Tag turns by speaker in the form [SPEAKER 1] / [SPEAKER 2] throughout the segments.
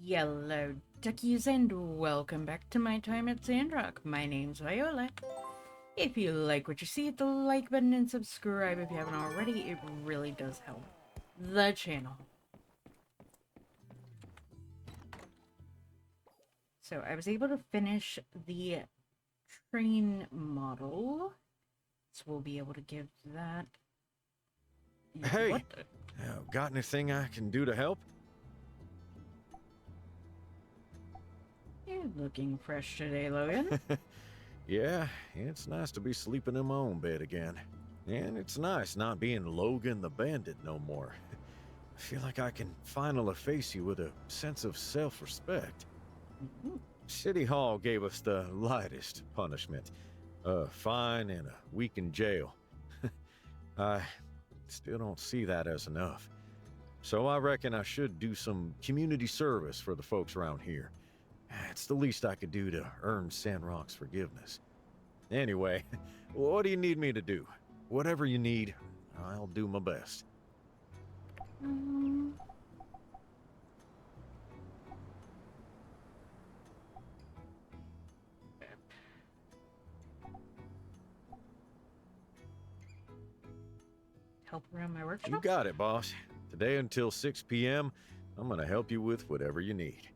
[SPEAKER 1] Yellow duckies and welcome back to my time at Sandrock. My name's Viola. If you like what you see, hit the like button and subscribe if you haven't already. It really does help the channel. So I was able to finish the train model. So we'll be able to give that...
[SPEAKER 2] Hey!
[SPEAKER 1] What the...
[SPEAKER 2] Got anything I can do to help?
[SPEAKER 1] You're looking fresh today, Logan.
[SPEAKER 2] Yeah, it's nice to be sleeping in my own bed again. And it's nice not being Logan the Bandit no more. I feel like I can finally face you with a sense of self-respect. City Hall gave us the lightest punishment. A fine and a week in jail. I still don't see that as enough. So I reckon I should do some community service for the folks around here. It's the least I could do to earn Sandrock's forgiveness. Anyway, what do you need me to do? Whatever you need, I'll do my best.
[SPEAKER 1] Help around my workshop?
[SPEAKER 2] You got it, boss. Today until 6 p.m., I'm gonna help you with whatever you need.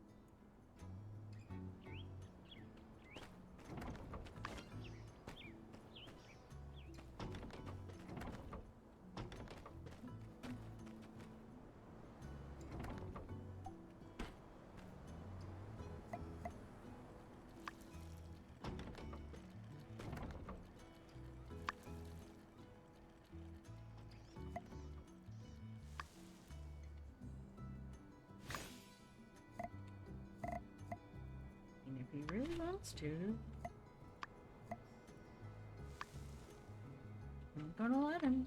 [SPEAKER 1] And if he really wants to, I'm gonna let him.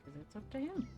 [SPEAKER 1] Because it's up to him.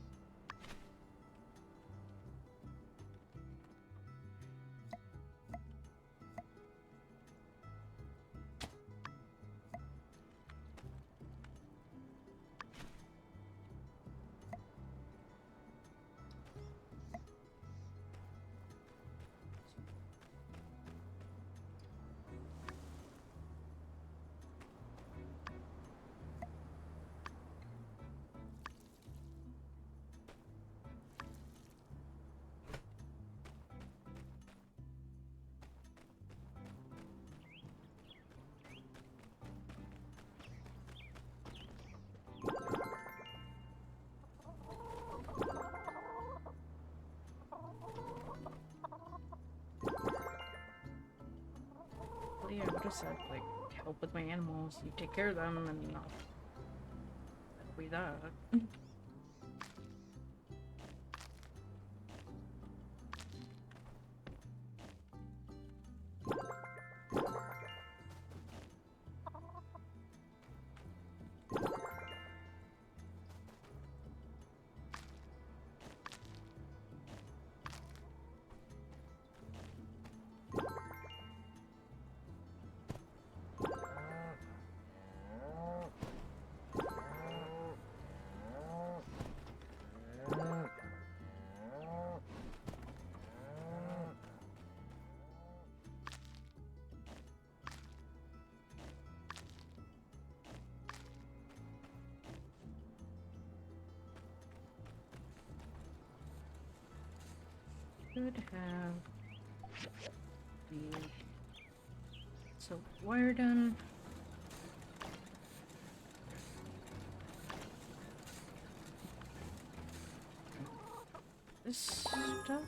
[SPEAKER 1] Yeah, I just said, like, help with my animals. You take care of them, and that'll be that. Should have the silk wire done. This stuff.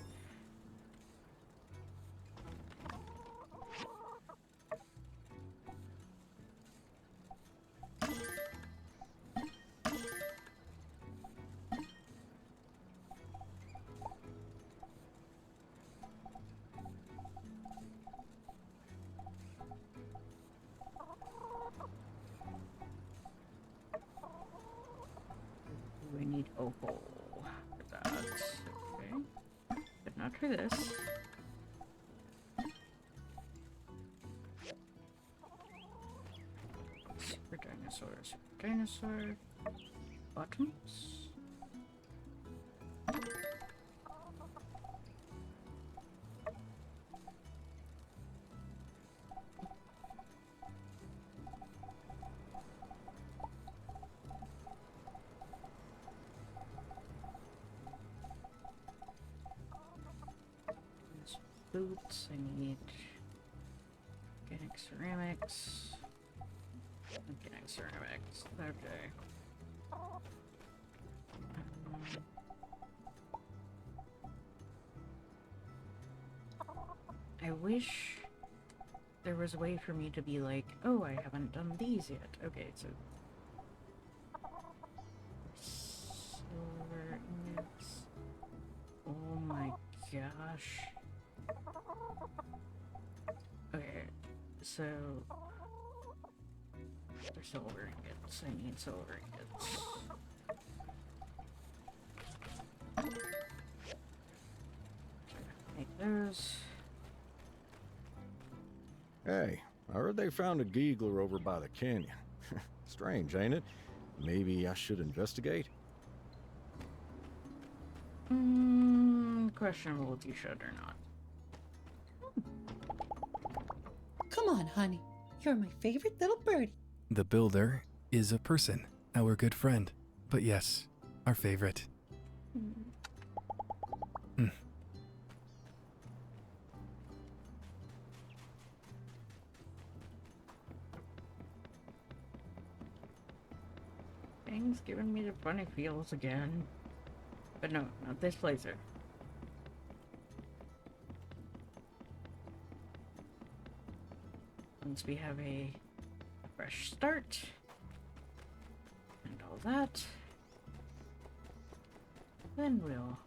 [SPEAKER 1] We need a hole for that. Okay. But not for this. dinosaur. Buttons? These boots, I need organic ceramics. Organic ceramics, okay. I wish there was a way for me to be like, oh, I haven't done these yet. Okay, so silver ingots. Oh my gosh. Okay, so they're silver ingots. I need silver ingots. Make those.
[SPEAKER 2] Hey, I heard they found a giggler over by the canyon. Strange, ain't it? Maybe I should investigate?
[SPEAKER 1] Questionable if you should or not.
[SPEAKER 3] Come on, honey. You're my favorite little birdie.
[SPEAKER 4] The builder is a person, our good friend. But yes, our favorite.
[SPEAKER 1] Thing's giving me the funny feels again. But no, not this placer. Once we have a fresh start and all that, then we'll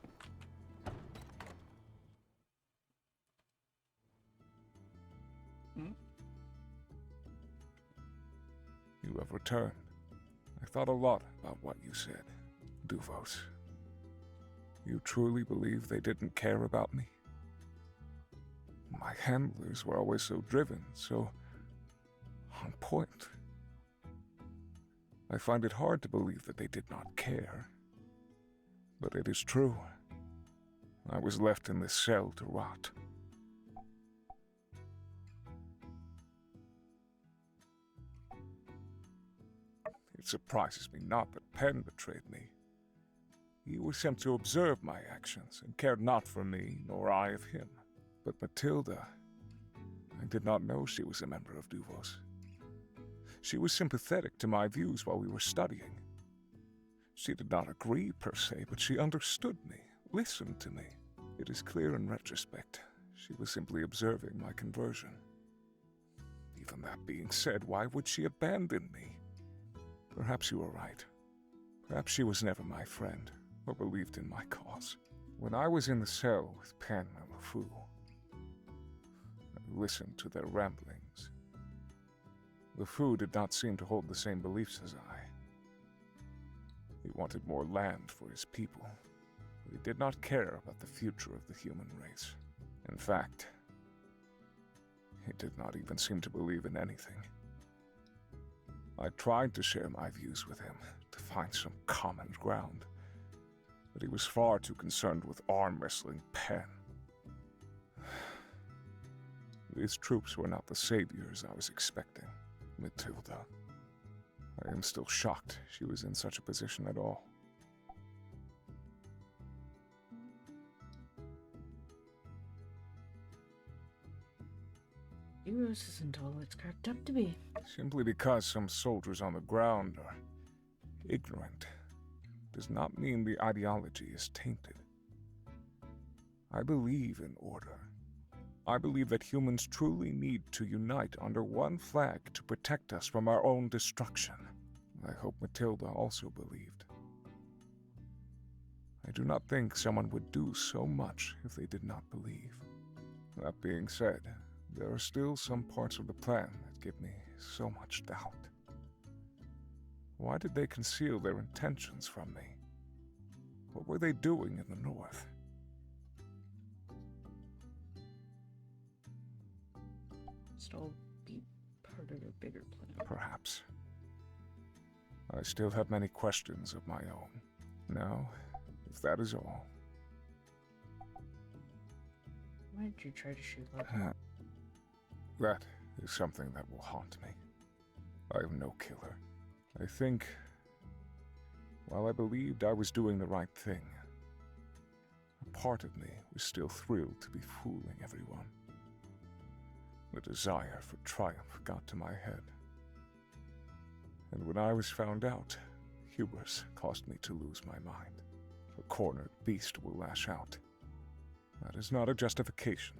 [SPEAKER 5] You have returned. I thought a lot about what you said, Duvos. You truly believe they didn't care about me? My handlers were always so driven, so on point. I find it hard to believe that they did not care. But it is true. I was left in this cell to rot. It surprises me not that Penn betrayed me. He was sent to observe my actions and cared not for me, nor I of him. But Matilda, I did not know she was a member of Duvos. She was sympathetic to my views while we were studying. She did not agree per se, but she understood me, listened to me. It is clear in retrospect, she was simply observing my conversion. Even that being said, why would she abandon me? Perhaps you were right. Perhaps she was never my friend, or believed in my cause. When I was in the cell with Penn and LeFou, I listened to their ramblings. LeFou did not seem to hold the same beliefs as I. He wanted more land for his people, but he did not care about the future of the human race. In fact, he did not even seem to believe in anything. I tried to share my views with him, to find some common ground, but he was far too concerned with arm-wrestling Penn. These troops were not the saviors I was expecting. Matilda. I am still shocked she was in such a position at all.
[SPEAKER 1] Duvos isn't all it's cracked up to be.
[SPEAKER 5] Simply because some soldiers on the ground are ignorant does not mean the ideology is tainted. I believe in order. I believe that humans truly need to unite under one flag to protect us from our own destruction. I hope Matilda also believed. I do not think someone would do so much if they did not believe. That being said, there are still some parts of the plan that give me so much doubt. Why did they conceal their intentions from me? What were they doing in the north?
[SPEAKER 1] Must all be part of a bigger plan.
[SPEAKER 5] Perhaps. I still have many questions of my own. Now, if that is all,
[SPEAKER 1] Why did you try to shoot Logan?
[SPEAKER 5] that is something that will haunt me. I am no killer. I think, while I believed I was doing the right thing, a part of me was still thrilled to be fooling everyone. The desire for triumph got to my head. And when I was found out, hubris caused me to lose my mind. A cornered beast will lash out. That is not a justification.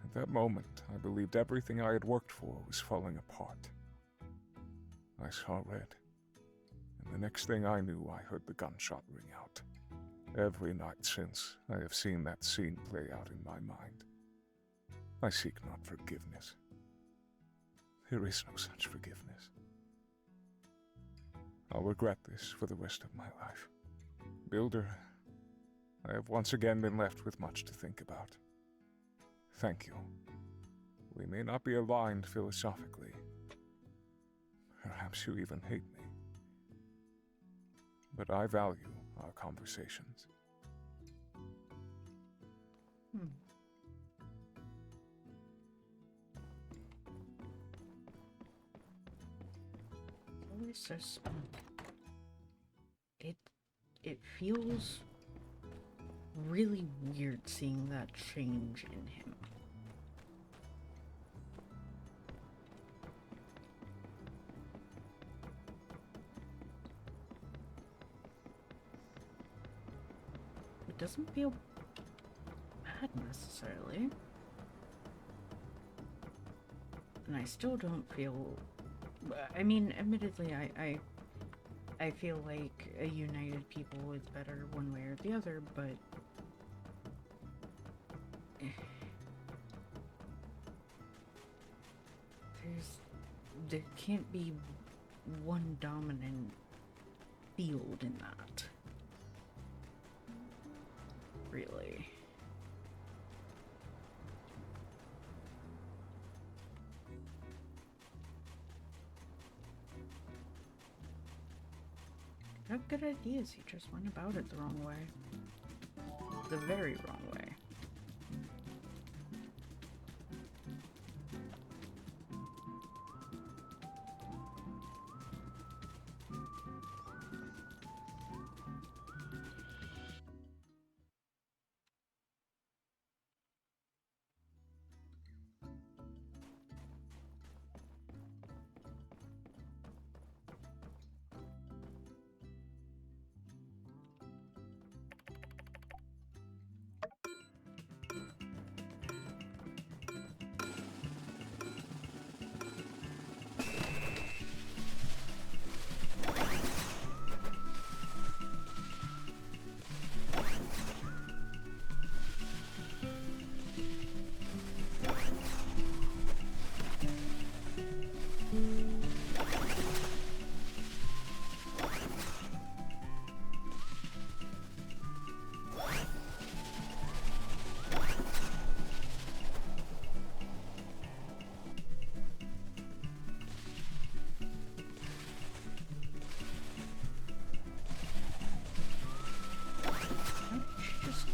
[SPEAKER 5] At that moment, I believed everything I had worked for was falling apart. I saw red, and the next thing I knew, I heard the gunshot ring out. Every night since, I have seen that scene play out in my mind. I seek not forgiveness. There is no such forgiveness. I'll regret this for the rest of my life. Builder, I have once again been left with much to think about. Thank you. We may not be aligned philosophically. Perhaps you even hate me. But I value our conversations.
[SPEAKER 1] Always so small. It feels really weird seeing that change in him. It doesn't feel bad necessarily. And I still don't feel... I mean, admittedly, I feel like a united people is better one way or the other, but... There can't be one dominant field in that. Really. You have good ideas, you just went about it the wrong way. The very wrong way.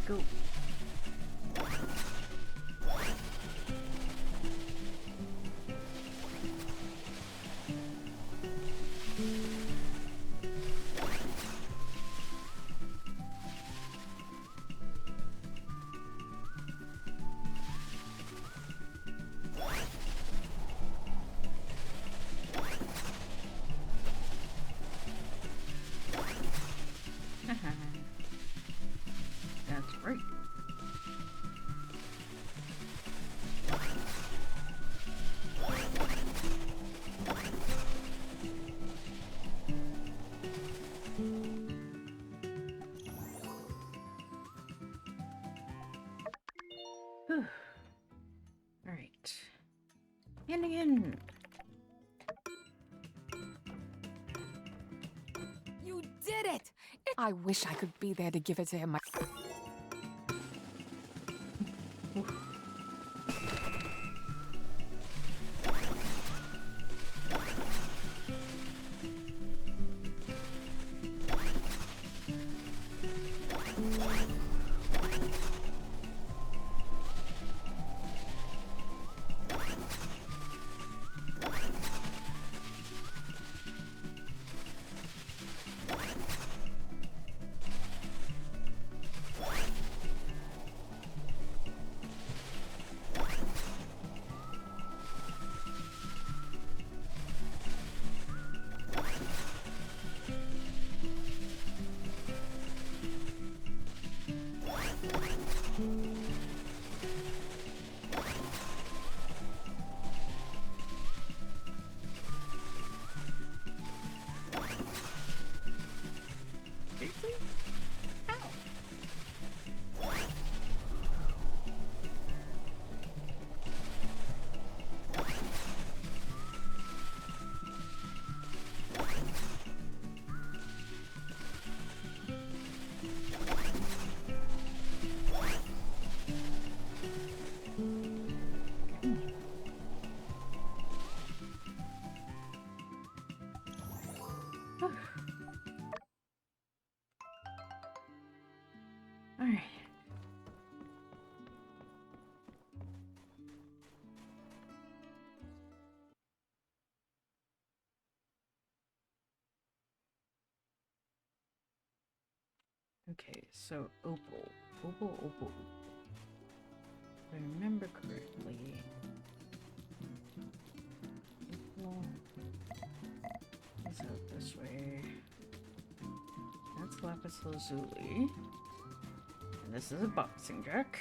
[SPEAKER 1] Go. That's right. Whew. All right. And again.
[SPEAKER 6] You did it! I wish I could be there to give it to him.
[SPEAKER 1] Alright. Okay, so opal. Opal. If I remember correctly. Opal is out this way. That's lapis lazuli. And this is a boxing jack.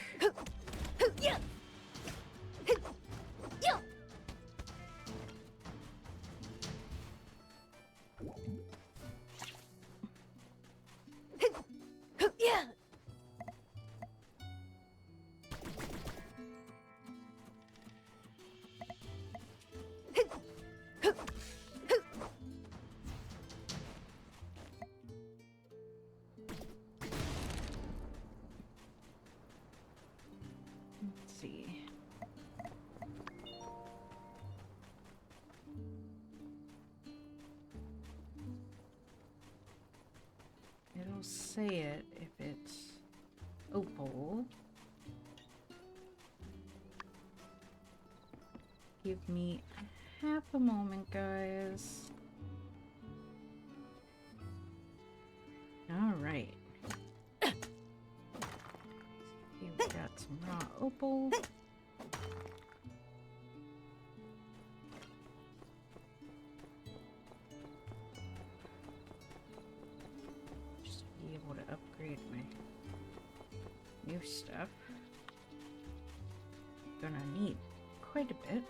[SPEAKER 1] Let's see. It'll say it if it's opal. Give me half a moment, guys. Alright. We've got some raw opal. Just to be able to upgrade my new stuff. Gonna need quite a bit.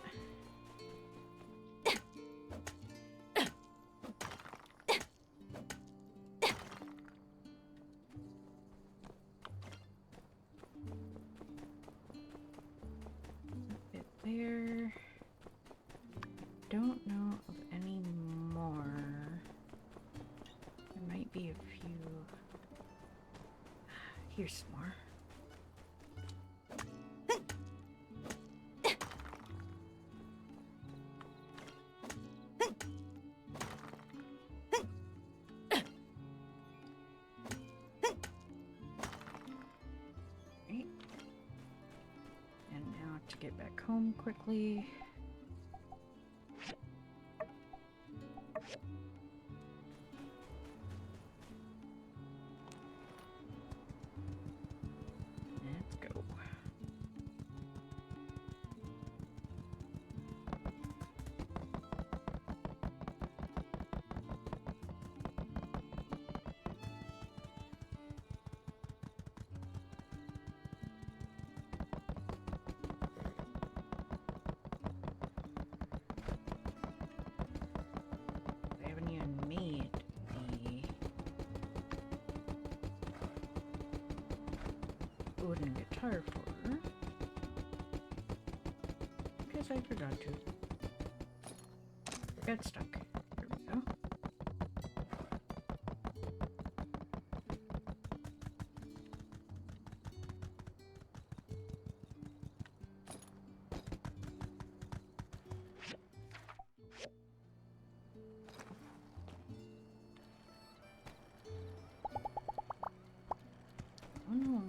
[SPEAKER 1] There. Don't know of any more. There might be a few. Here's some more. Right. And now to get back home quickly. Let's go. I haven't even made the wooden guitar for her. Because I forgot to. Got stuck. There we go. Oh no.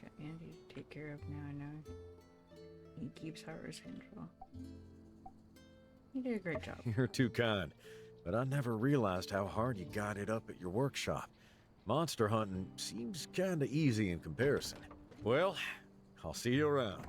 [SPEAKER 1] Got Andy to take care of now, I know. He keeps Howard's control. You did a great job.
[SPEAKER 2] You're too kind, but I never realized how hard you got it up at your workshop. Monster hunting seems kinda easy in comparison. Well, I'll see you around.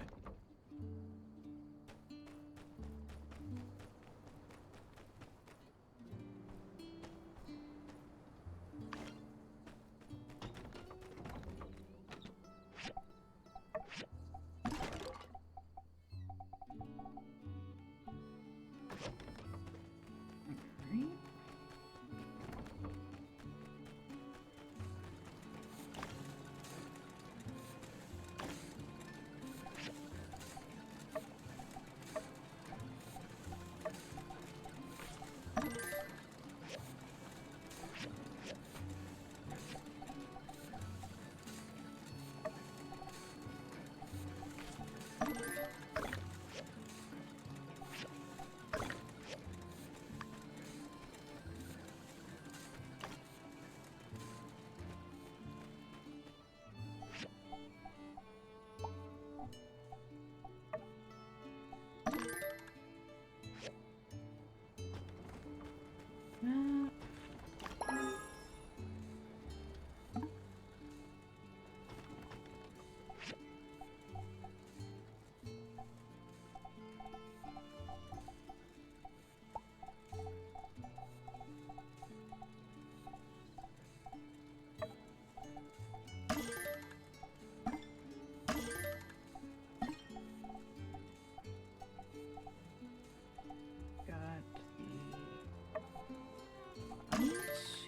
[SPEAKER 1] Alright. that. Got the buttons.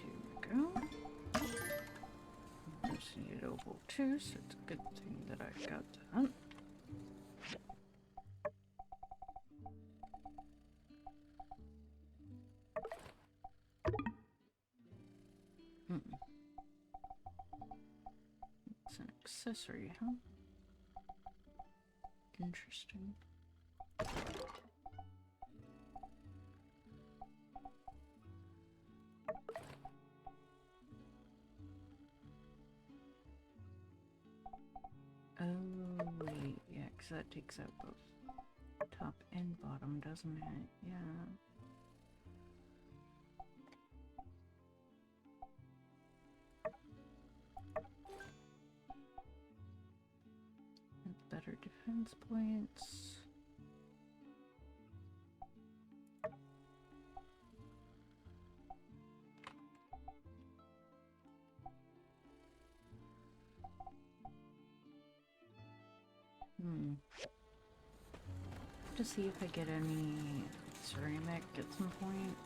[SPEAKER 1] Here we go. Just need opal too, so it's a good thing that I got that. It's an accessory, huh? Interesting. Oh, wait, yeah, because that takes out both top and bottom, doesn't it? Yeah. And better defense points. To see if I get any ceramic at some point.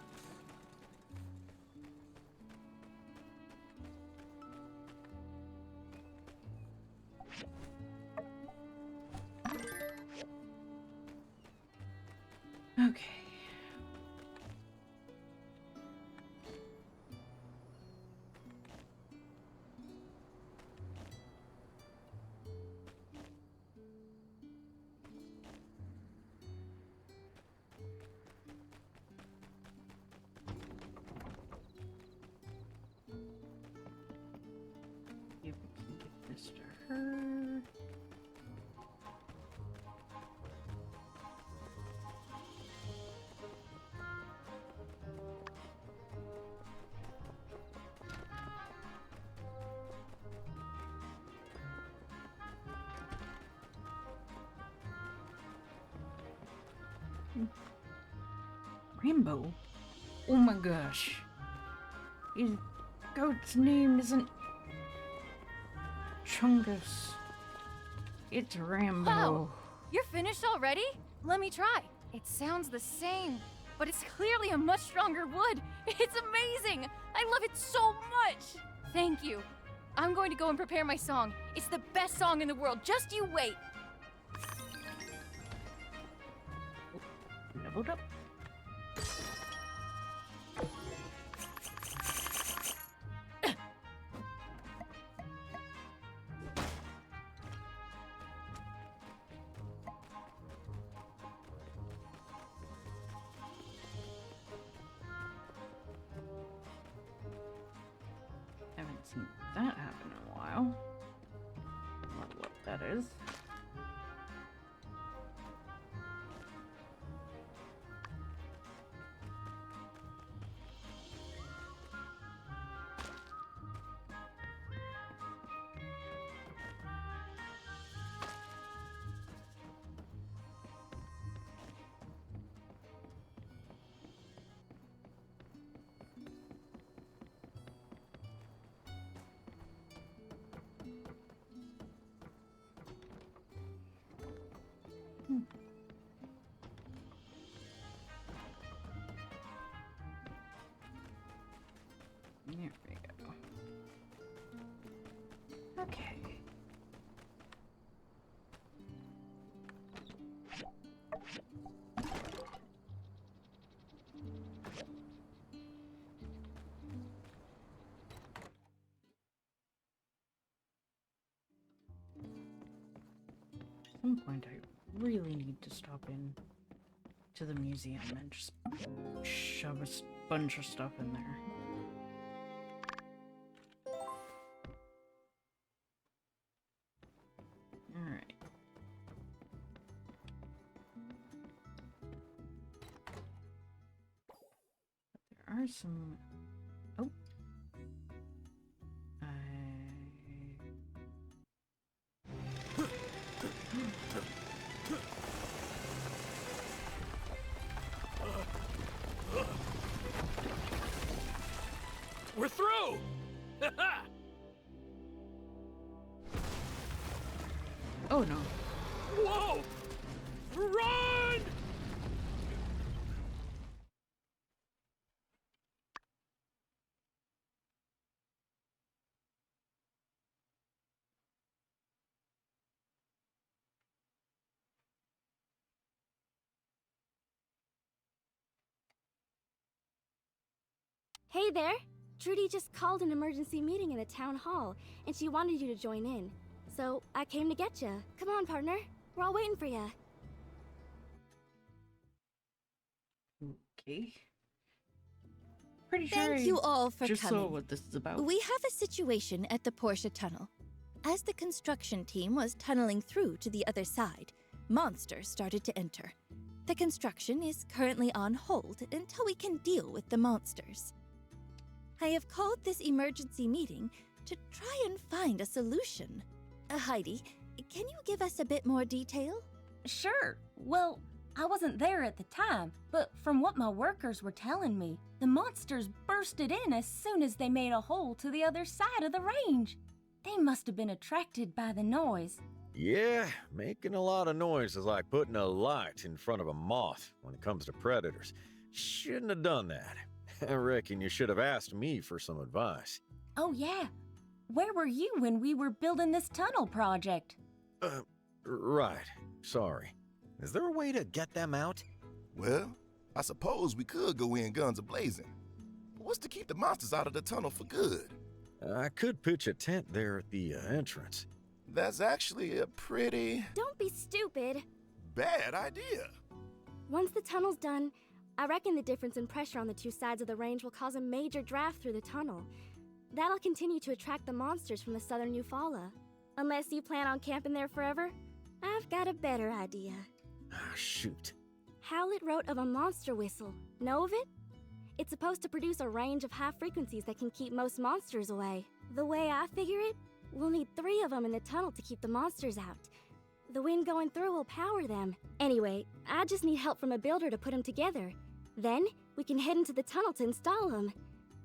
[SPEAKER 1] Okay. If we can get this to her. Rainbow? Oh my gosh. His goat's name isn't Chungus. It's Rambo.
[SPEAKER 7] Wow! You're finished already? Let me try. It sounds the same, but it's clearly a much stronger wood. It's amazing! I love it so much! Thank you. I'm going to go and prepare my song. It's the best song in the world. Just you wait.
[SPEAKER 1] Leveled up. Haven't seen that happen in a while. Not what that is. There we go. Okay. At some point, I really need to stop in to the museum and just shove a bunch of stuff in there. Alright. There are some... Oh.
[SPEAKER 8] We're through!
[SPEAKER 1] Oh no.
[SPEAKER 8] Whoa! Run!
[SPEAKER 9] Hey there! Trudy just called an emergency meeting in the town hall, and she wanted you to join in. So, I came to get you. Come on, partner. We're all waiting for you.
[SPEAKER 1] Okay. Pretty sure
[SPEAKER 10] Thank
[SPEAKER 1] I
[SPEAKER 10] you all for
[SPEAKER 1] just saw
[SPEAKER 10] coming.
[SPEAKER 1] what this is about.
[SPEAKER 10] We have a situation at the Porsche tunnel. As the construction team was tunneling through to the other side, monsters started to enter. The construction is currently on hold until we can deal with the monsters. I have called this emergency meeting to try and find a solution. Heidi, can you give us a bit more detail?
[SPEAKER 11] Sure. Well, I wasn't there at the time, but from what my workers were telling me, the monsters bursted in as soon as they made a hole to the other side of the range. They must have been attracted by the noise.
[SPEAKER 2] Yeah, making a lot of noise is like putting a light in front of a moth when it comes to predators. Shouldn't have done that. I reckon you should have asked me for some advice.
[SPEAKER 11] Oh yeah. Where were you when we were building this tunnel project?
[SPEAKER 2] Right. Sorry. Is there a way to get them out?
[SPEAKER 12] Well, I suppose we could go in guns a-blazing. But what's to keep the monsters out of the tunnel for good?
[SPEAKER 2] I could pitch a tent there at the entrance.
[SPEAKER 12] That's actually a pretty
[SPEAKER 9] Don't be stupid.
[SPEAKER 12] bad idea.
[SPEAKER 9] Once the tunnel's done, I reckon the difference in pressure on the two sides of the range will cause a major draft through the tunnel. That'll continue to attract the monsters from the southern Eufaula. Unless you plan on camping there forever, I've got a better idea.
[SPEAKER 2] Ah, shoot.
[SPEAKER 9] Howlett wrote of a monster whistle. Know of it? It's supposed to produce a range of high frequencies that can keep most monsters away. The way I figure it, we'll need 3 of them in the tunnel to keep the monsters out. The wind going through will power them. Anyway, I just need help from a builder to put them together. Then, we can head into the tunnel to install them.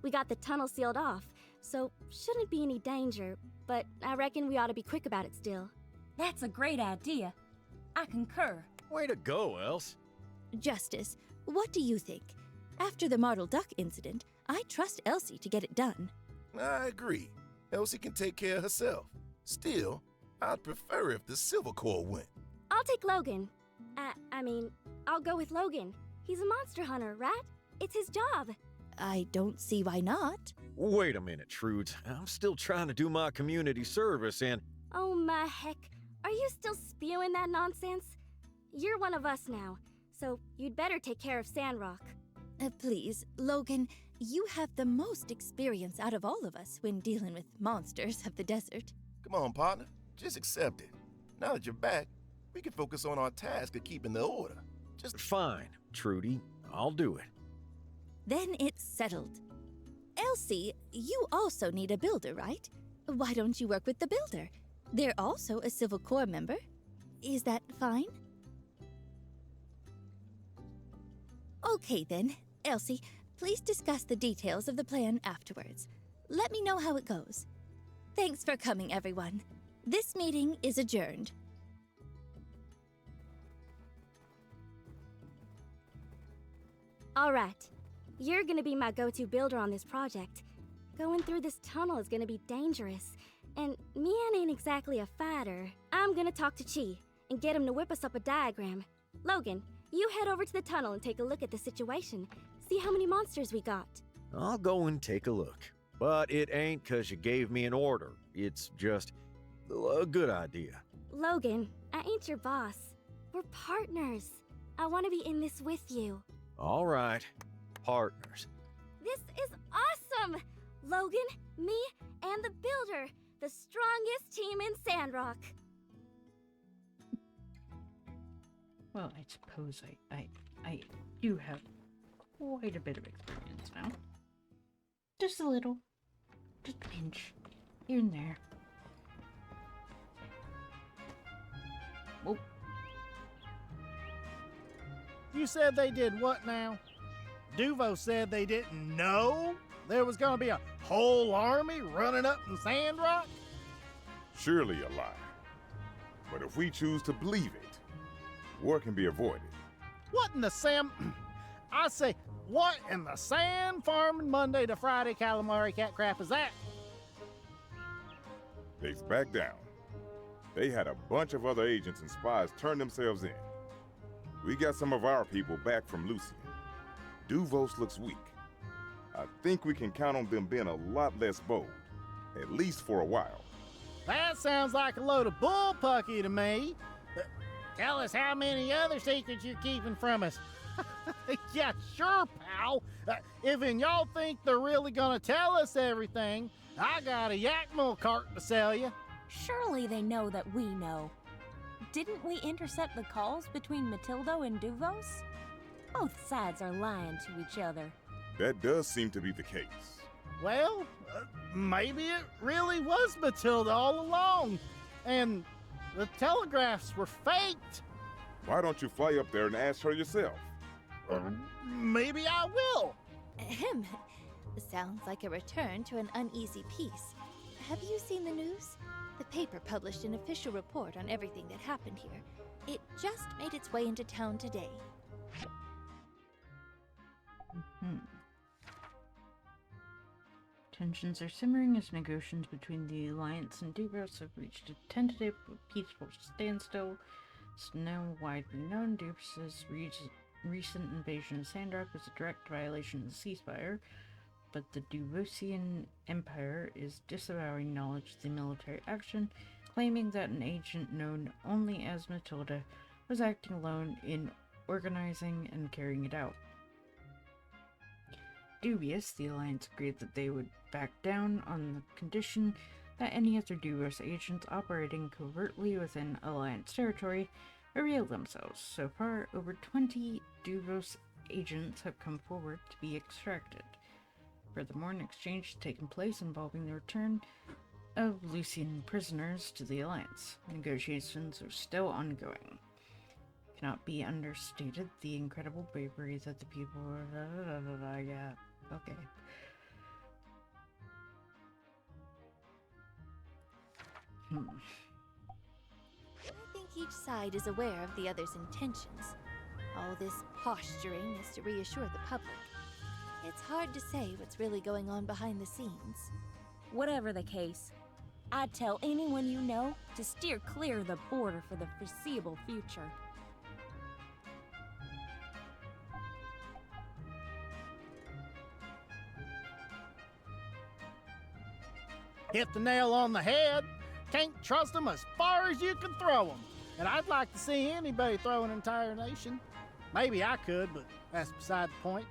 [SPEAKER 9] We got the tunnel sealed off, so shouldn't be any danger, but I reckon we ought to be quick about it still.
[SPEAKER 11] That's a great idea. I concur.
[SPEAKER 2] Way to go, Else.
[SPEAKER 10] Justice, what do you think? After the Martle Duck incident, I trust Elsie to get it done.
[SPEAKER 12] I agree. Elsie can take care of herself. Still, I'd prefer if the Silver Corps went.
[SPEAKER 9] I'll take Logan. I mean, I'll go with Logan. He's a monster hunter, right? It's his job.
[SPEAKER 10] I don't see why not.
[SPEAKER 2] Wait a minute, Trudes. I'm still trying to do my community service and...
[SPEAKER 9] Oh my heck. Are you still spewing that nonsense? You're one of us now, so you'd better take care of Sandrock.
[SPEAKER 10] Please, Logan, you have the most experience out of all of us when dealing with monsters of the desert.
[SPEAKER 12] Come on, partner. Just accept it. Now that you're back, we can focus on our task of keeping the order. Just
[SPEAKER 2] Fine, Trudy. I'll do it.
[SPEAKER 10] Then it's settled. Elsie, you also need a builder, right? Why don't you work with the builder? They're also a Civil Corps member. Is that fine? Okay then, Elsie, please discuss the details of the plan afterwards. Let me know how it goes. Thanks for coming, everyone. This meeting is adjourned.
[SPEAKER 9] All right. You're gonna be my go-to builder on this project. Going through this tunnel is gonna be dangerous, and Mian ain't exactly a fighter. I'm gonna talk to Chi and get him to whip us up a diagram. Logan, you head over to the tunnel and take a look at the situation. See how many monsters we got.
[SPEAKER 2] I'll go and take a look. But it ain't 'cause you gave me an order. It's just a good idea.
[SPEAKER 9] Logan, I ain't your boss. We're partners. I want to be in this with you.
[SPEAKER 2] All right. Partners.
[SPEAKER 9] This is awesome! Logan, me, and the builder. The strongest team in Sandrock.
[SPEAKER 1] Well, I suppose I do have quite a bit of experience now. Just a little. Just a pinch. Here and there. Oh.
[SPEAKER 13] You said they did what now? Duvo said they didn't know there was gonna be a whole army running up in Sandrock?
[SPEAKER 14] Surely a lie. But if we choose to believe it, war can be avoided.
[SPEAKER 13] What in the I say, what in the sand farming Monday to Friday calamari cat crap is that?
[SPEAKER 14] They've backed down. They had a bunch of other agents and spies turn themselves in. We got some of our people back from Lucian. Duvos looks weak. I think we can count on them being a lot less bold, at least for a while.
[SPEAKER 13] That sounds like a load of bullpucky to me. Tell us how many other secrets you're keeping from us. Yeah, sure, pal. If y'all think they're really gonna tell us everything, I got a Yakmel cart to sell you.
[SPEAKER 11] Surely they know that we know. Didn't we intercept the calls between Matildo and Duvos? Both sides are lying to each other.
[SPEAKER 14] That does seem to be the case.
[SPEAKER 13] Well, maybe it really was Matilda all along, and the telegraphs were faked.
[SPEAKER 14] Why don't you fly up there and ask her yourself?
[SPEAKER 13] Maybe I will.
[SPEAKER 10] Ahem. Sounds like a return to an uneasy peace. Have you seen the news? The paper published an official report on everything that happened here. It just made its way into town today.
[SPEAKER 1] Tensions are simmering as negotiations between the Alliance and Dubros have reached a tentative but peaceful standstill. It's now widely known Dubros' recent invasion of Sandrock was a direct violation of the ceasefire, but the Duvosian Empire is disavowing knowledge of the military action, claiming that an agent known only as Matilda was acting alone in organizing and carrying it out. Dubious, the Alliance agreed that they would back down on the condition that any other Duvos agents operating covertly within Alliance territory reveal themselves. So far, over 20 Duvos agents have come forward to be extracted. Furthermore, an exchange has taken place involving the return of Lucian prisoners to the Alliance. Negotiations are still ongoing. Cannot be understated the incredible bravery that the people are... Yeah, okay.
[SPEAKER 10] I think each side is aware of the other's intentions. All this posturing is to reassure the public. It's hard to say what's really going on behind the scenes.
[SPEAKER 11] Whatever the case, I'd tell anyone you know to steer clear of the border for the foreseeable future.
[SPEAKER 13] Hit the nail on the head. Can't trust them as far as you can throw them. And I'd like to see anybody throw an entire nation. Maybe I could, but that's beside the point.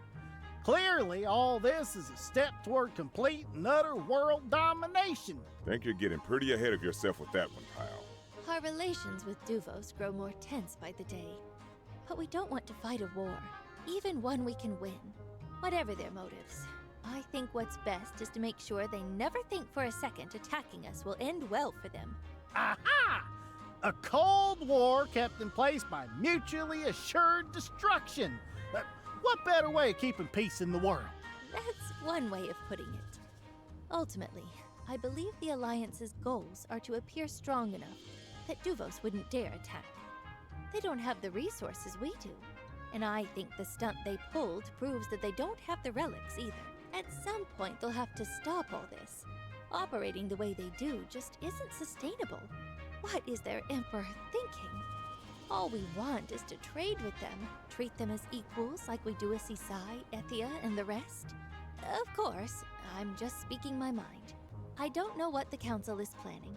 [SPEAKER 13] Clearly, all this is a step toward complete and utter world domination.
[SPEAKER 14] Think you're getting pretty ahead of yourself with that one, pal.
[SPEAKER 10] Our relations with Duvos grow more tense by the day. But we don't want to fight a war, even one we can win. Whatever their motives, I think what's best is to make sure they never think for a second attacking us will end well for them.
[SPEAKER 13] Aha! A Cold War kept in place by mutually assured destruction. What better way of keeping peace in the world?
[SPEAKER 10] That's one way of putting it. Ultimately, I believe the Alliance's goals are to appear strong enough that Duvos wouldn't dare attack. They don't have the resources we do, and I think the stunt they pulled proves that they don't have the relics either. At some point, they'll have to stop all this. Operating the way they do just isn't sustainable. What is their emperor thinking? All we want is to trade with them, treat them as equals like we do with Sisai, Ethia, and the rest. Of course, I'm just speaking my mind. I don't know what the Council is planning.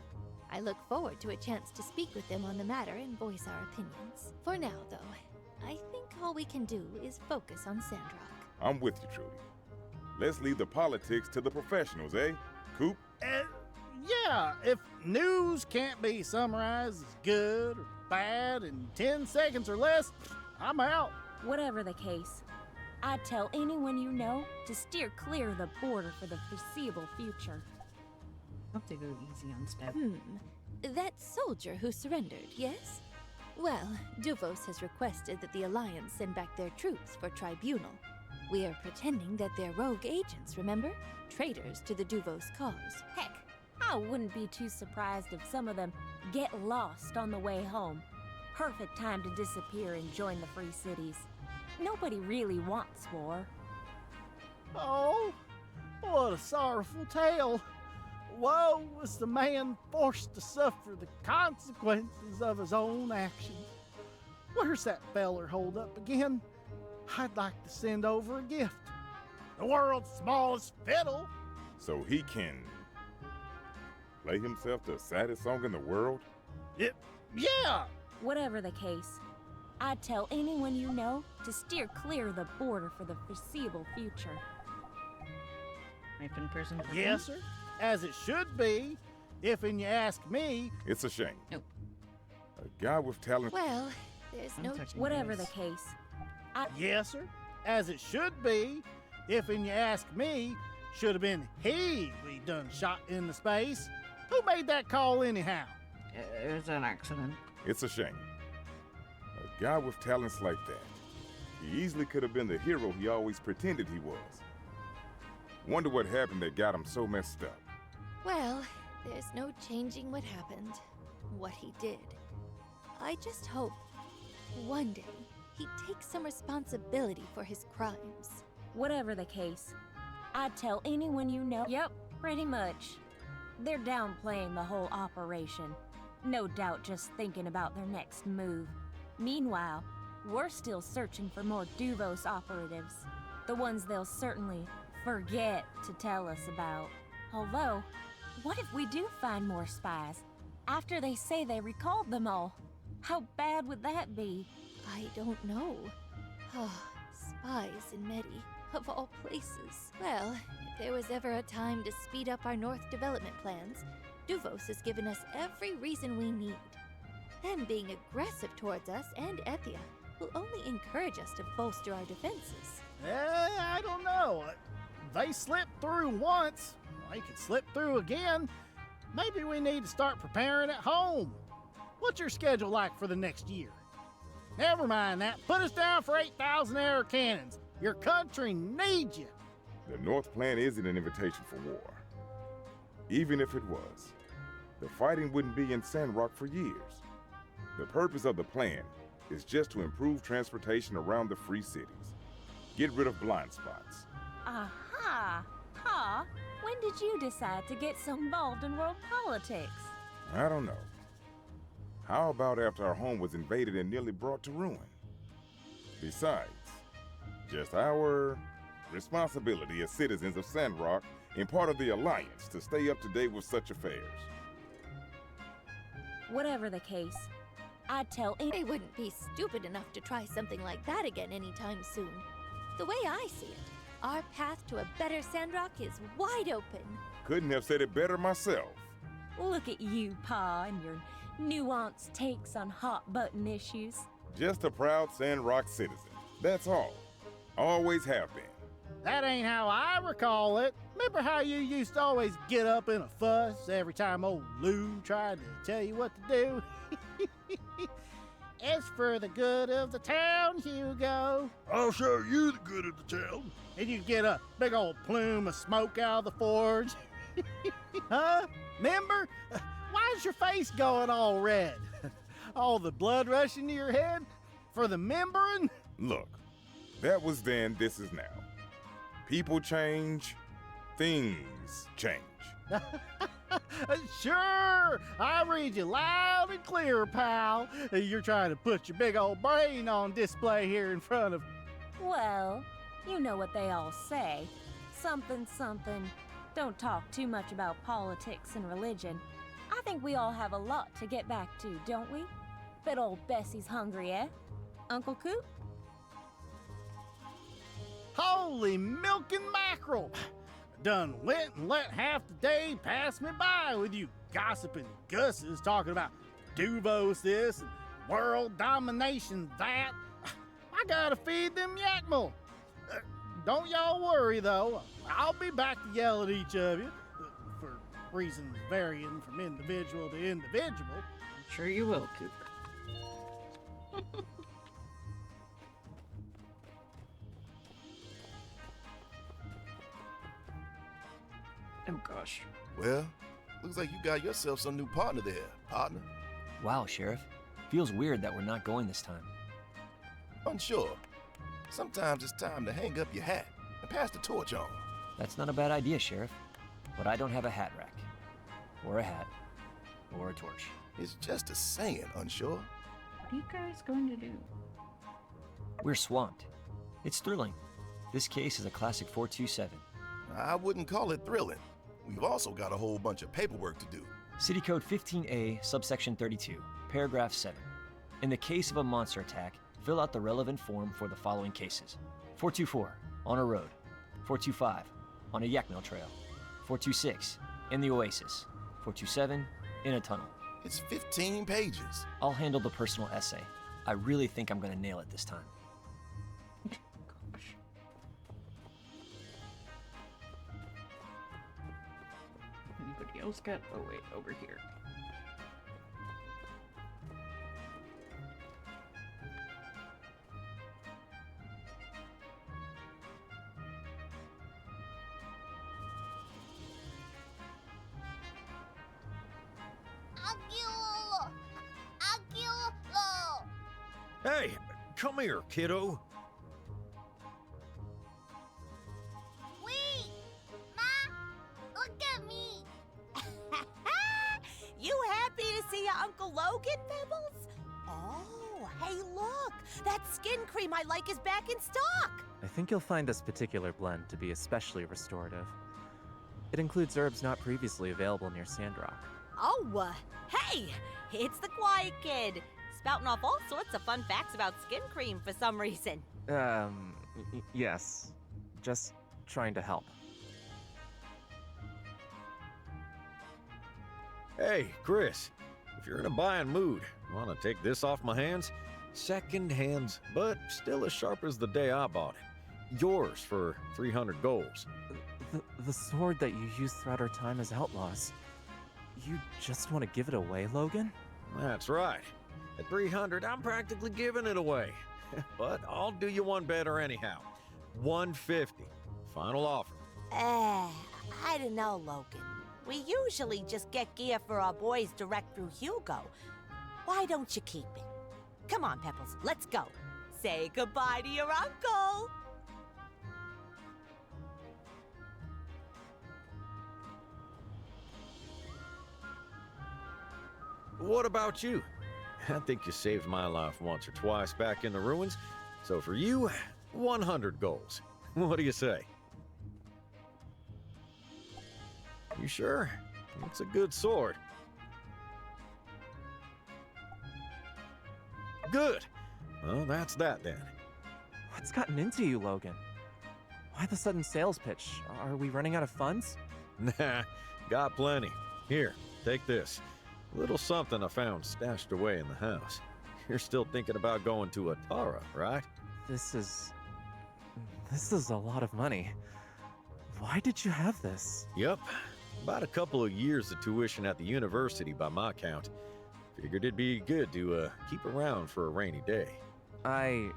[SPEAKER 10] I look forward to a chance to speak with them on the matter and voice our opinions. For now, though, I think all we can do is focus on Sandrock.
[SPEAKER 14] I'm with you, Trudy. Let's leave the politics to the professionals, eh? Coop?
[SPEAKER 13] Yeah, if news can't be summarized as good or bad in 10 seconds or less, I'm out.
[SPEAKER 11] Whatever the case, I'd tell anyone you know to steer clear of the border for the foreseeable future.
[SPEAKER 1] Hope they go easy on Step.
[SPEAKER 10] That soldier who surrendered, yes? Well, Duvos has requested that the Alliance send back their troops for tribunal. We are pretending that they're rogue agents, remember? Traitors to the Duvos cause.
[SPEAKER 11] Heck, I wouldn't be too surprised if some of them get lost on the way home. Perfect time to disappear and join the Free Cities. Nobody really wants war.
[SPEAKER 13] Oh, what a sorrowful tale. Woe was the man forced to suffer the consequences of his own actions. Where's that feller holed up again? I'd like to send over a gift. The world's smallest fiddle.
[SPEAKER 14] So he can play himself the saddest song in the world?
[SPEAKER 13] Yeah!
[SPEAKER 11] Whatever the case, I'd tell anyone you know to steer clear of the border for the foreseeable future.
[SPEAKER 1] Knife in prison for
[SPEAKER 13] Yes, sir. As it should be, if and you ask me.
[SPEAKER 14] It's a shame.
[SPEAKER 1] Nope.
[SPEAKER 14] A guy with talent.
[SPEAKER 10] Well, there's no...
[SPEAKER 11] Whatever the case.
[SPEAKER 13] Yes, sir. As it should be, if and you ask me, should have been he we done shot into space. Who made that call anyhow?
[SPEAKER 1] It was an accident.
[SPEAKER 14] It's a shame. A guy with talents like that. He easily could have been the hero he always pretended he was. Wonder what happened that got him so messed up.
[SPEAKER 10] Well, there's no changing what happened, what he did. I just hope one day he takes some responsibility for his crimes.
[SPEAKER 11] Whatever the case, I'd tell anyone you know. Yep, pretty much. They're downplaying the whole operation. No doubt just thinking about their next move. Meanwhile, we're still searching for more Duvos operatives. The ones they'll certainly forget to tell us about. Although, what if we do find more spies after they say they recalled them all? How bad would that be?
[SPEAKER 10] I don't know. Spies in Medi, of all places. Well, if there was ever a time to speed up our North development plans, Duvos has given us every reason we need. Them being aggressive towards us and Ethia will only encourage us to bolster our defenses.
[SPEAKER 13] I don't know. They slipped through once. They could slip through again. Maybe we need to start preparing at home. What's your schedule like for the next year? Never mind that. Put us down for 8,000 arrow cannons. Your country needs you.
[SPEAKER 14] The North plan isn't an invitation for war. Even if it was, the fighting wouldn't be in Sandrock for years. The purpose of the plan is just to improve transportation around the free cities. Get rid of blind spots.
[SPEAKER 11] Aha! Pa, when did you decide to get so involved in world politics?
[SPEAKER 14] I don't know. How about after our home was invaded and nearly brought to ruin? Besides, just our responsibility as citizens of Sandrock and part of the Alliance to stay up to date with such affairs.
[SPEAKER 11] Whatever the case, I'd tell
[SPEAKER 10] They wouldn't be stupid enough to try something like that again anytime soon. The way I see it, our path to a better Sandrock is wide open.
[SPEAKER 14] Couldn't have said it better myself.
[SPEAKER 11] Look at you, Pa, and your nuanced takes on hot-button issues.
[SPEAKER 14] Just a proud Sandrock citizen. That's all. Always have been.
[SPEAKER 13] That ain't how I recall it. Remember how you used to always get up in a fuss every time old Lou tried to tell you what to do? It's for the good of the town, Hugo.
[SPEAKER 15] I'll show you the good of the town.
[SPEAKER 13] And you get a big old plume of smoke out of the forge. Huh? Member? Why's your face going all red? All the blood rushing to your head? For the membering?
[SPEAKER 14] Look, that was then, this is now. People change, things change.
[SPEAKER 13] Sure, I read you loud and clear, pal. You're trying to put your big old brain on display here in front of...
[SPEAKER 11] Well, you know what they all say. Something, something. Don't talk too much about politics and religion. I think we all have a lot to get back to, don't we? Bet old Bessie's hungry, eh? Uncle Coop?
[SPEAKER 13] Holy milk and mackerel! Done went and let half the day pass me by with you gossiping gusses talking about Duvos this and world domination that. I gotta feed them yakmel. Don't y'all worry, though. I'll be back to yell at each of you, for reasons varying from individual to individual.
[SPEAKER 1] I'm sure you will, Cooper. Oh gosh.
[SPEAKER 12] Well, looks like you got yourself some new partner there, partner.
[SPEAKER 16] Wow, Sheriff. Feels weird that we're not going this time.
[SPEAKER 12] Unsure. Sometimes it's time to hang up your hat and pass the torch on.
[SPEAKER 16] That's not a bad idea, Sheriff. But I don't have a hat rack. Or a hat. Or a torch.
[SPEAKER 12] It's just a saying, Unsure.
[SPEAKER 1] What are you guys going to do?
[SPEAKER 16] We're swamped. It's thrilling. This case is a classic 427.
[SPEAKER 12] I wouldn't call it thrilling. We've also got a whole bunch of paperwork to do.
[SPEAKER 16] City Code 15A, subsection 32, paragraph 7. In the case of a monster attack, fill out the relevant form for the following cases. 424, on a road. 425, on a yak mill trail. 426, in the oasis. 427, in a tunnel.
[SPEAKER 12] It's 15 pages.
[SPEAKER 16] I'll handle the personal essay. I really think I'm gonna nail it this time.
[SPEAKER 1] Anybody else got? Oh wait, over here.
[SPEAKER 2] Hey, come here, kiddo.
[SPEAKER 17] Wait! Ma! Look at me! You happy to see your Uncle Logan, Pebbles? Oh, hey look! That skin cream I like is back in stock!
[SPEAKER 18] I think you'll find this particular blend to be especially restorative. It includes herbs not previously available near Sandrock.
[SPEAKER 17] Oh, hey! It's the quiet kid! Spouting off all sorts of fun facts about skin cream for some reason.
[SPEAKER 18] Yes. Just trying to help.
[SPEAKER 2] Hey, Chris, if you're in a buying mood, want to take this off my hands? Second hands, but still as sharp as the day I bought it. Yours for 300 golds.
[SPEAKER 18] The sword that you used throughout our time as outlaws. You just want to give it away, Logan?
[SPEAKER 2] That's right. At 300, I'm practically giving it away. But I'll do you one better anyhow. 150. Final offer.
[SPEAKER 17] I don't know, Logan. We usually just get gear for our boys direct through Hugo. Why don't you keep it? Come on, Pebbles, let's go. Say goodbye to your uncle.
[SPEAKER 2] What about you? I think you saved my life once or twice back in the ruins. So for you, 100 golds. What do you say? You sure? It's a good sword. Good. Well, that's that then.
[SPEAKER 18] What's gotten into you, Logan? Why the sudden sales pitch? Are we running out of funds?
[SPEAKER 2] Nah, got plenty. Here, take this. Little something I found stashed away in the house. You're still thinking about going to Atara, right?
[SPEAKER 18] This is a lot of money. Why did you have this?
[SPEAKER 2] Yep. About a couple of years of tuition at the university by my count. Figured it'd be good to keep around for a rainy day.
[SPEAKER 18] I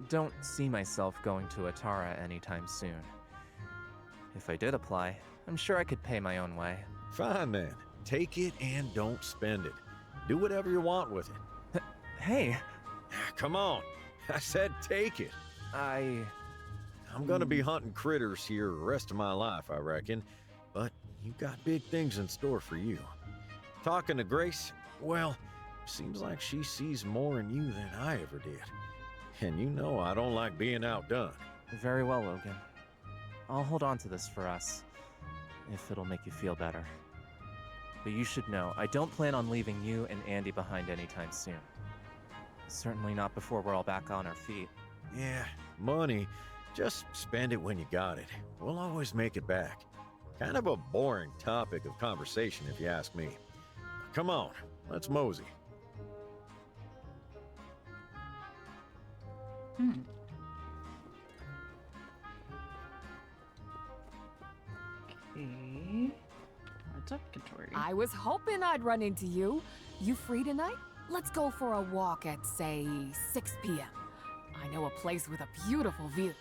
[SPEAKER 18] don't see myself going to Atara anytime soon. If I did apply, I'm sure I could pay my own way.
[SPEAKER 2] Fine then. Take it and don't spend it. Do whatever you want with it.
[SPEAKER 18] Hey!
[SPEAKER 2] Come on. I said take it. I'm gonna be hunting critters here the rest of my life, I reckon. But you got big things in store for you. Talking to Grace, well, seems like she sees more in you than I ever did. And you know I don't like being outdone.
[SPEAKER 18] Very well, Logan. I'll hold on to this for us, if it'll make you feel better. But you should know, I don't plan on leaving you and Andy behind anytime soon. Certainly not before we're all back on our feet.
[SPEAKER 2] Yeah, money. Just spend it when you got it. We'll always make it back. Kind of a boring topic of conversation, if you ask me. Come on, let's mosey.
[SPEAKER 1] What's up, Katori?
[SPEAKER 6] I was hoping I'd run into you. You free tonight? Let's go for a walk at, say, 6 p.m. I know a place with a beautiful view.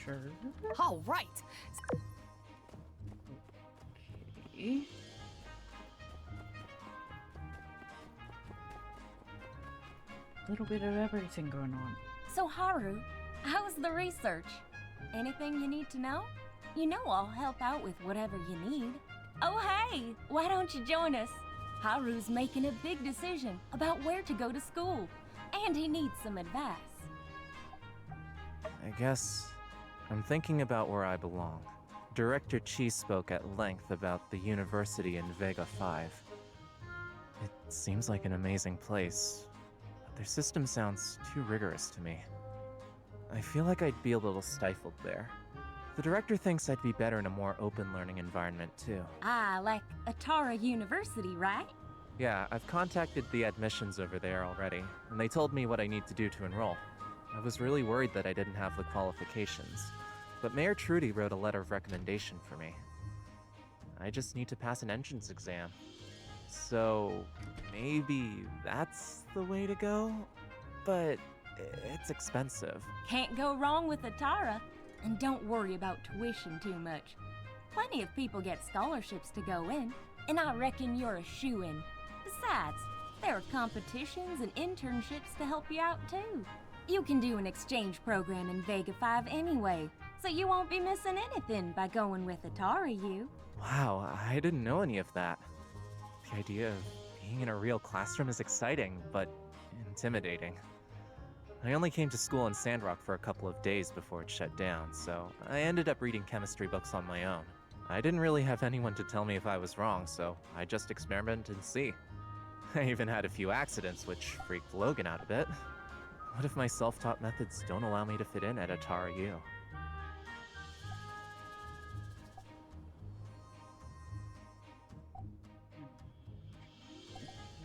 [SPEAKER 1] Sure.
[SPEAKER 6] All right.
[SPEAKER 1] Okay. Little bit of everything going on.
[SPEAKER 11] So, Haru, how's the research? Anything you need to know? You know I'll help out with whatever you need. Oh, hey, why don't you join us? Haru's making a big decision about where to go to school, and he needs some advice.
[SPEAKER 18] I guess I'm thinking about where I belong. Director Chi spoke at length about the university in Vega 5. It seems like an amazing place, but their system sounds too rigorous to me. I feel like I'd be a little stifled there. The director thinks I'd be better in a more open learning environment too.
[SPEAKER 11] Ah, like Atara University, right?
[SPEAKER 18] Yeah, I've contacted the admissions over there already, and they told me what I need to do to enroll. I was really worried that I didn't have the qualifications, but Mayor Trudy wrote a letter of recommendation for me. I just need to pass an entrance exam. So maybe that's the way to go? But it's expensive.
[SPEAKER 11] Can't go wrong with Atara. And don't worry about tuition too much. Plenty of people get scholarships to go in, and I reckon you're a shoo-in. Besides, there are competitions and internships to help you out too. You can do an exchange program in Vega 5 anyway, so you won't be missing anything by going with Atara U.
[SPEAKER 18] Wow, I didn't know any of that. The idea of being in a real classroom is exciting, but intimidating. I only came to school in Sandrock for a couple of days before it shut down, so I ended up reading chemistry books on my own. I didn't really have anyone to tell me if I was wrong, so I just experiment and see. I even had a few accidents, which freaked Logan out a bit. What if my self-taught methods don't allow me to fit in at Atara U?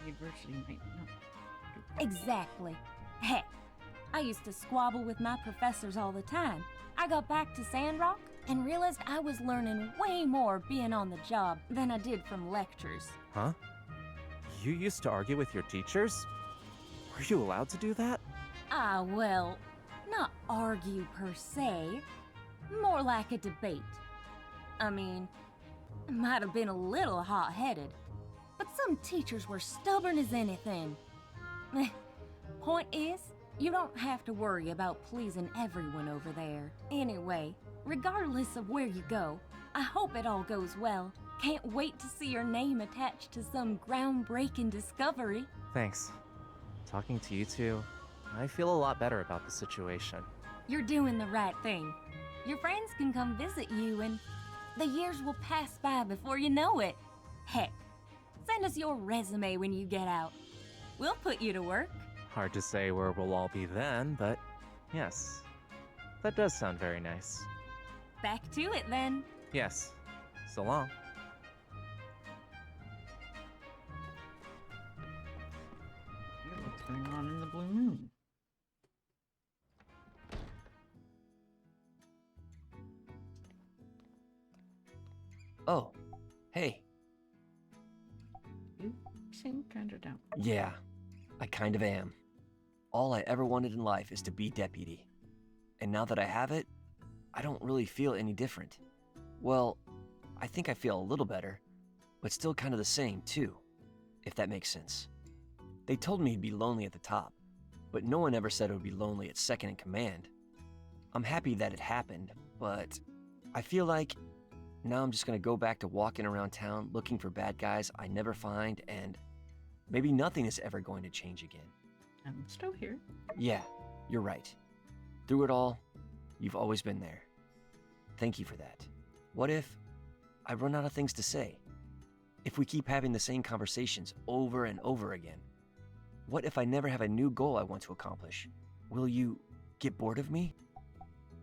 [SPEAKER 1] University might not.
[SPEAKER 11] Exactly. Heck, I used to squabble with my professors all the time. I got back to Sandrock and realized I was learning way more being on the job than I did from lectures.
[SPEAKER 18] Huh? You used to argue with your teachers? Were you allowed to do that?
[SPEAKER 11] Ah, well, not argue per se, more like a debate. I mean, I might have been a little hot-headed, but some teachers were stubborn as anything. Point is, you don't have to worry about pleasing everyone over there. Anyway, regardless of where you go, I hope it all goes well. Can't wait to see your name attached to some groundbreaking discovery.
[SPEAKER 18] Thanks. Talking to you two, I feel a lot better about the situation.
[SPEAKER 11] You're doing the right thing. Your friends can come visit you and the years will pass by before you know it. Heck, send us your resume when you get out. We'll put you to work.
[SPEAKER 18] Hard to say where we'll all be then, but yes. That does sound very nice.
[SPEAKER 11] Back to it then.
[SPEAKER 18] Yes. So long.
[SPEAKER 1] What's going on in the Blue Moon?
[SPEAKER 16] Oh, hey.
[SPEAKER 1] You seem kind of down.
[SPEAKER 16] Yeah, I kind of am. All I ever wanted in life is to be deputy. And now that I have it, I don't really feel any different. Well, I think I feel a little better, but still kind of the same too, if that makes sense. They told me it'd be lonely at the top, but no one ever said it would be lonely at second in command. I'm happy that it happened, but I feel like now I'm just gonna go back to walking around town looking for bad guys I never find, and maybe nothing is ever going to change again.
[SPEAKER 1] I'm still here.
[SPEAKER 16] Yeah, you're right. Through it all, you've always been there. Thank you for that. What if I run out of things to say? If we keep having the same conversations over and over again? What if I never have a new goal I want to accomplish? Will you get bored of me?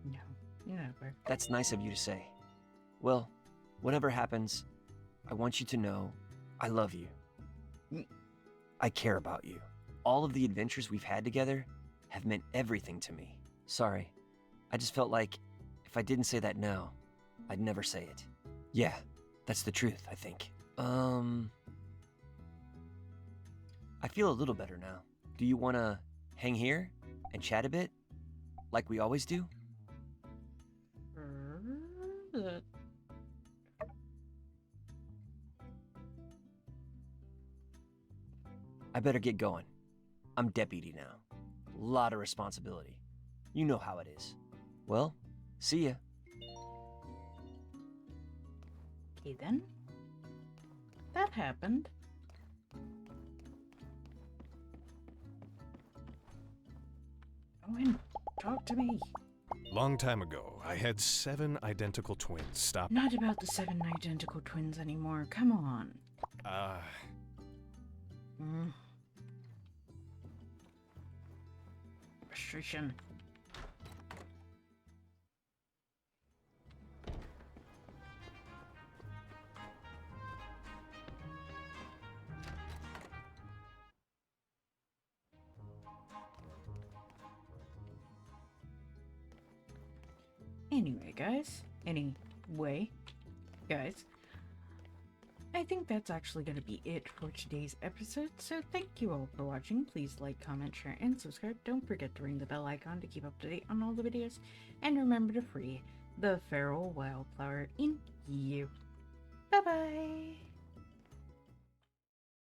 [SPEAKER 1] No, never.
[SPEAKER 16] That's nice of you to say. Well, whatever happens, I want you to know I love you. I care about you. All of the adventures we've had together have meant everything to me. Sorry, I just felt like if I didn't say that now, I'd never say it. Yeah, That's the truth, I think. I feel a little better now. Do you want to hang here and chat a bit? Like we always do? I better get going. I'm deputy now. Lot of responsibility. You know how it is. Well, see ya.
[SPEAKER 1] Okay then. That happened. Go in. Talk to me.
[SPEAKER 19] Long time ago, I had 7 identical twins stop.
[SPEAKER 1] Not about the 7 identical twins anymore. Come on. Frustration. Anyway, guys, I think that's actually going to be it for today's episode, so thank you all for watching. Please like, comment, share, and subscribe. Don't forget to ring the bell icon to keep up to date on all the videos, and remember to free the feral wildflower in you. Bye-bye!